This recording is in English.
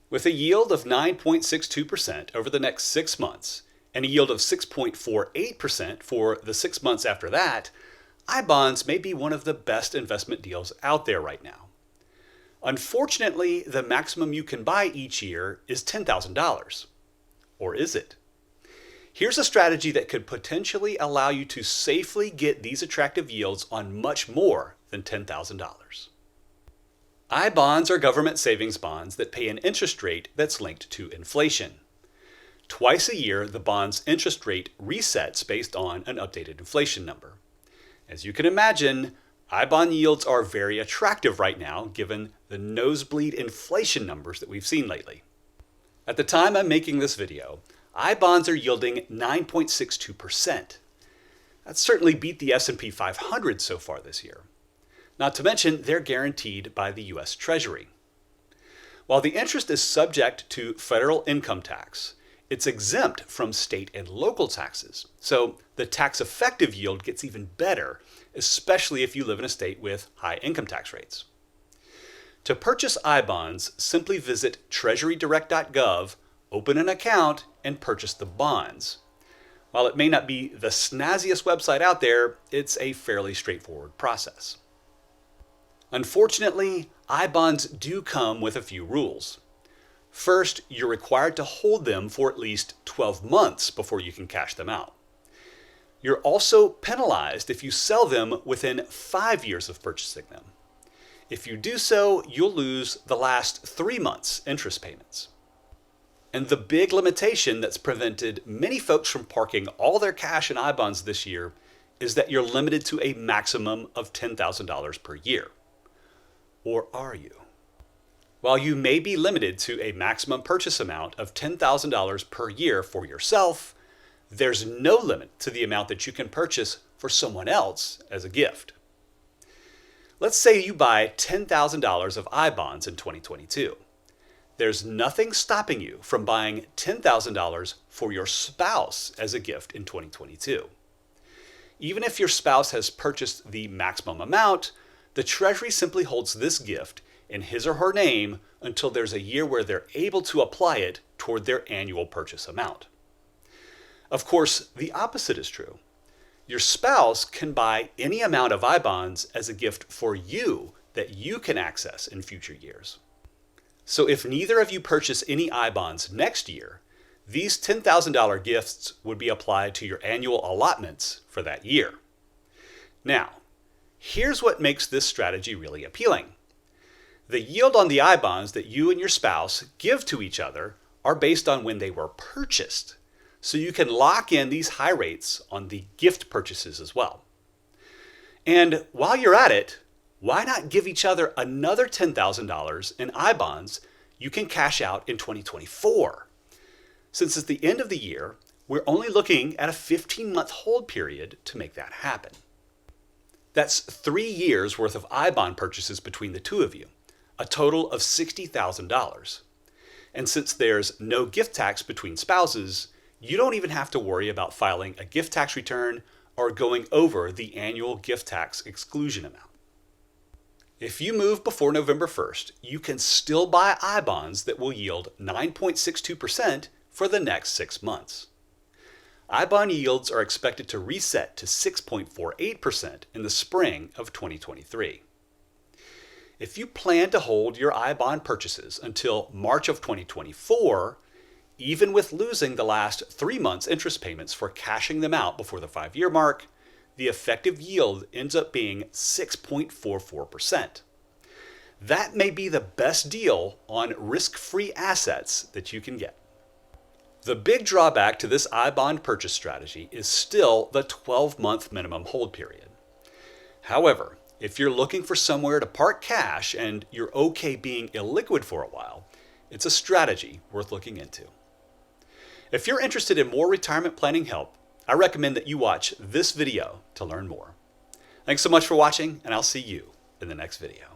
With a yield of 9.62% over the next 6 months and a yield of 6.48% for the 6 months after that, I-bonds may be one of the best investment deals out there right now. Unfortunately, the maximum you can buy each year is $10,000. Or is it? Here's a strategy that could potentially allow you to safely get these attractive yields on much more than $10,000. I-bonds are government savings bonds that pay an interest rate that's linked to inflation. Twice a year, the bond's interest rate resets based on an updated inflation number. As you can imagine, I-bond yields are very attractive right now given the nosebleed inflation numbers that we've seen lately. At the time I'm making this video, I-bonds are yielding 9.62%. That's certainly beat the S&P 500 so far this year. Not to mention, they're guaranteed by the U.S. Treasury. While the interest is subject to federal income tax, it's exempt from state and local taxes. So the tax-effective yield gets even better, especially if you live in a state with high income tax rates. To purchase I-bonds, simply visit treasurydirect.gov, open an account, and purchase the bonds. While it may not be the snazziest website out there, it's a fairly straightforward process. Unfortunately, I-bonds do come with a few rules. First, you're required to hold them for at least 12 months before you can cash them out. You're also penalized if you sell them within 5 years of purchasing them. If you do so, you'll lose the last 3 months' interest payments. And the big limitation that's prevented many folks from parking all their cash in I-bonds this year is that you're limited to a maximum of $10,000 per year. Or are you? While you may be limited to a maximum purchase amount of $10,000 per year for yourself, there's no limit to the amount that you can purchase for someone else as a gift. Let's say you buy $10,000 of I-bonds in 2022. There's nothing stopping you from buying $10,000 for your spouse as a gift in 2022. Even if your spouse has purchased the maximum amount, the Treasury simply holds this gift in his or her name until there's a year where they're able to apply it toward their annual purchase amount. Of course, the opposite is true. Your spouse can buy any amount of I-bonds as a gift for you that you can access in future years. So if neither of you purchase any I-bonds next year, these $10,000 gifts would be applied to your annual allotments for that year. Now, here's what makes this strategy really appealing. The yield on the I-bonds that you and your spouse give to each other are based on when they were purchased, so you can lock in these high rates on the gift purchases as well. And while you're at it, why not give each other another $10,000 in I-bonds you can cash out in 2024? Since it's the end of the year, we're only looking at a 15-month hold period to make that happen. That's 3 years worth of I-bond purchases between the two of you, a total of $60,000. And since there's no gift tax between spouses, you don't even have to worry about filing a gift tax return or going over the annual gift tax exclusion amount. If you move before November 1st, you can still buy I-bonds that will yield 9.62% for the next 6 months. I-bond yields are expected to reset to 6.48% in the spring of 2023. If you plan to hold your I-bond purchases until March of 2024, even with losing the last 3 months' interest payments for cashing them out before the 5-year mark, the effective yield ends up being 6.44%. That may be the best deal on risk-free assets that you can get. The big drawback to this I-bond purchase strategy is still the 12-month minimum hold period. However, if you're looking for somewhere to park cash and you're okay being illiquid for a while, it's a strategy worth looking into. If you're interested in more retirement planning help, I recommend that you watch this video to learn more. Thanks so much for watching, and I'll see you in the next video.